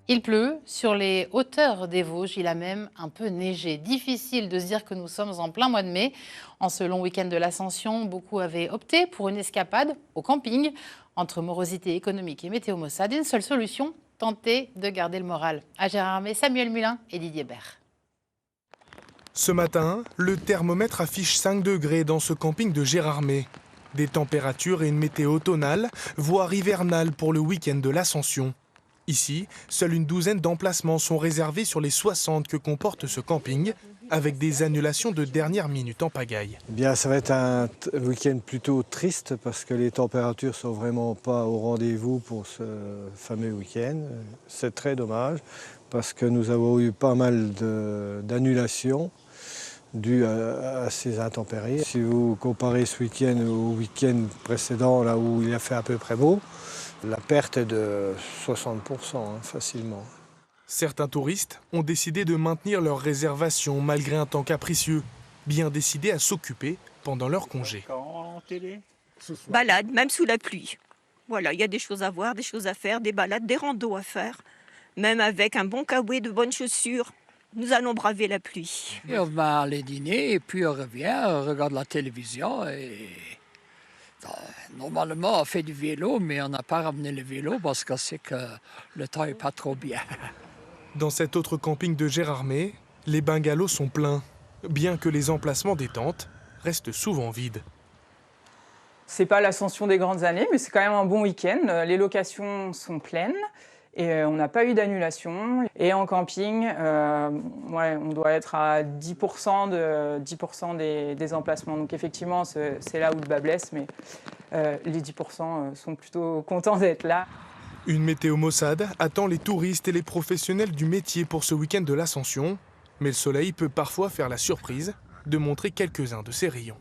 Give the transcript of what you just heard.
Il pleut sur les hauteurs des Vosges, il a même un peu neigé. Difficile de se dire que nous sommes en plein mois de mai. En ce long week-end de l'Ascension, beaucoup avaient opté pour une escapade au camping. Entre morosité économique et météo maussade, une seule solution, tenter de garder le moral. À Gérardmer, Samuel Mulin et Didier Bert. Ce matin, le thermomètre affiche 5 degrés dans ce camping de Gérardmer. Des températures et une météo automnale, voire hivernale pour le week-end de l'Ascension. Ici, seule une douzaine d'emplacements sont réservés sur les 60 que comporte ce camping, avec des annulations de dernière minute en pagaille. Eh bien, ça va être un week-end plutôt triste parce que les températures sont vraiment pas au rendez-vous pour ce fameux week-end. C'est très dommage parce que nous avons eu pas mal d'annulations dues à ces intempéries. Si vous comparez ce week-end au week-end précédent, là où il a fait à peu près beau, la perte est de 60%, facilement. Certains touristes ont décidé de maintenir leur réservation malgré un temps capricieux, bien décidés à s'occuper pendant leur congé. Balade, même sous la pluie. Voilà, il y a des choses à voir, des choses à faire, des balades, des randos à faire. Même avec un bon caouet, de bonnes chaussures, nous allons braver la pluie. Et on va aller dîner et puis on revient, on regarde la télévision et normalement on fait du vélo, mais on n'a pas ramené le vélo parce qu'on sait que le temps n'est pas trop bien. Dans cet autre camping de Gérardmer, les bungalows sont pleins, bien que les emplacements des tentes restent souvent vides. C'est pas l'ascension des grandes années, mais c'est quand même un bon week-end. Les locations sont pleines et on n'a pas eu d'annulation. Et en camping, on doit être à 10%, des emplacements. Donc effectivement, c'est là où le bas blesse, mais les 10% sont plutôt contents d'être là. Une météo maussade attend les touristes et les professionnels du métier pour ce week-end de l'Ascension. Mais le soleil peut parfois faire la surprise de montrer quelques-uns de ses rayons.